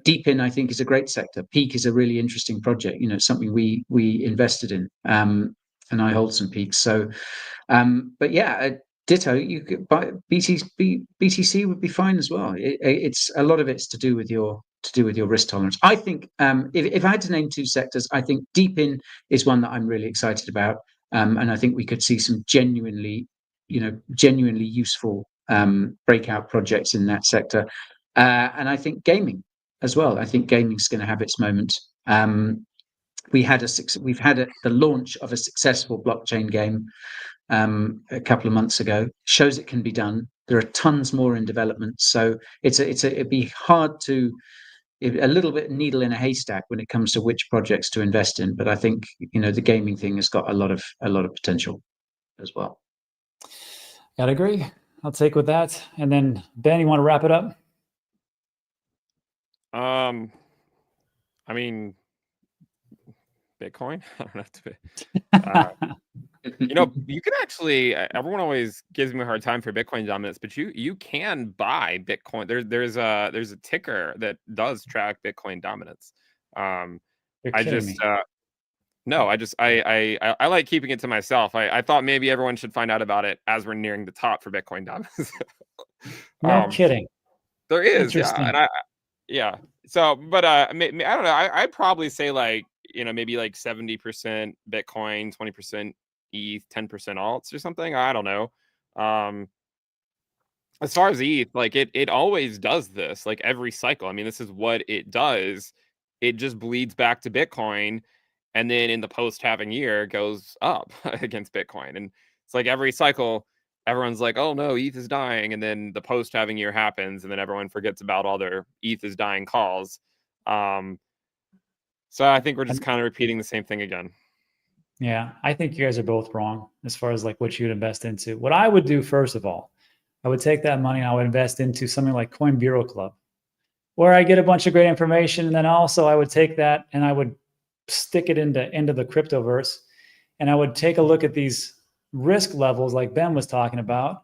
Deepin, I think, is a great sector. Peak is a really interesting project. Something we invested in, and I hold some Peaks. So, but yeah, ditto. You could buy BTC would be fine as well. It's a lot of it's to do with your risk tolerance. I think if I had to name two sectors, I think Deepin is one that I'm really excited about, and I think we could see some genuinely useful breakout projects in that sector, and I think gaming as well. I think gaming's going to have its moment. We've had the launch of a successful blockchain game a couple of months ago. Shows it can be done. There are tons more in development, so it'd be hard to, a little bit needle in a haystack when it comes to which projects to invest in. But I think the gaming thing has got a lot of potential as well. Gotta agree. I'll take with that. And then Ben, you want to wrap it up? I mean, Bitcoin. I don't have to. You know, you can actually, everyone always gives me a hard time for Bitcoin dominance, but you can buy Bitcoin. There's a ticker that does track Bitcoin dominance. You're I kidding just me. no, I like keeping it to myself. I thought maybe everyone should find out about it as we're nearing the top for Bitcoin dominance. No kidding. There is, yeah, Interesting. and yeah. So, but I don't know. I'd probably say like, you know, maybe like 70% Bitcoin, 20% ETH, 10% alts or something. I don't know. As far as ETH, like it always does this, like every cycle. I mean, this is what it does. It just bleeds back to Bitcoin, and then in the post-halving year goes up against Bitcoin. And it's like every cycle, everyone's like, "Oh no, ETH is dying," and then the post-halving year happens, and then everyone forgets about all their ETH is dying calls. So I think we're just kind of repeating the same thing again. Yeah, I think you guys are both wrong as far as like what you'd invest into. What I would do, first of all, I would take that money and I would invest into something like Coin Bureau Club, where I get a bunch of great information. And then also I would take that and I would stick it into the cryptoverse. And I would take a look at these risk levels like Ben was talking about.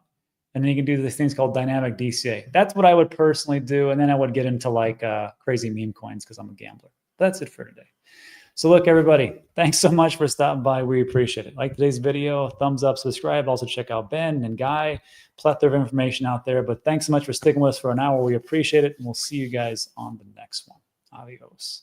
And then you can do these things called dynamic DCA. That's what I would personally do. And then I would get into like crazy meme coins because I'm a gambler. That's it for today. So look, everybody, thanks so much for stopping by. We appreciate it. Like today's video, thumbs up, subscribe. Also check out Ben and Guy. Plethora of information out there. But thanks so much for sticking with us for an hour. We appreciate it. And we'll see you guys on the next one. Adios.